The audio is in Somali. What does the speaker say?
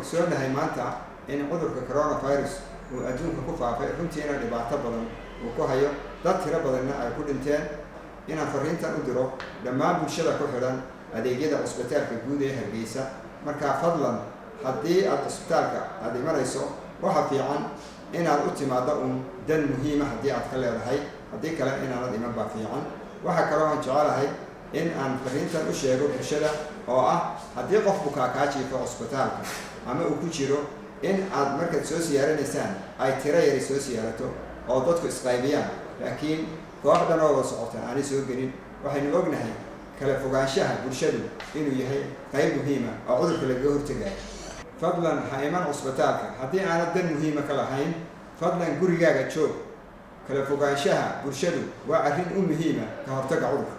ogsoonahay maanta in cudurka coronavirus uu adduunka ku faafay runtiina dhibaato badan uu ku hayo dad tiro badanna ay ku dhinteen inaan fariintan u diro dhammaan bulshada ku xidhan adeegyada cusbitaalka guud ee Hargeysa markaa fadlan haddii aad cusbitaalka aad imanayso waxa fiican inaad u timaado dan muhiima haddii aad ka leedahay haddii kale inaanad iman baa fiican waxa kaloo aan jecelahay in aan fariintan u sheego bulshada oo ah haddii qof bukaa kaa jiifo cusbitaalka ama uu ku jiro in aad markaad soo siyaaranaysaan ay tiro yari soo siyaarato oo dadku isqaybiyaan laakiin koox dhan oo wada socota aanay soo gelin waxaynu ognahay kala fogaanshaha bulshadu inuu yahay qayb muhiima oo cudurka lagaga hortagayo fadlan ha iman cusbitaalka haddii aanad dan muhiima ka lahayn fadlan gurigaaga joog kala fogaanshaha bulshadu waa arrin u muhiima ka hortagga cudurka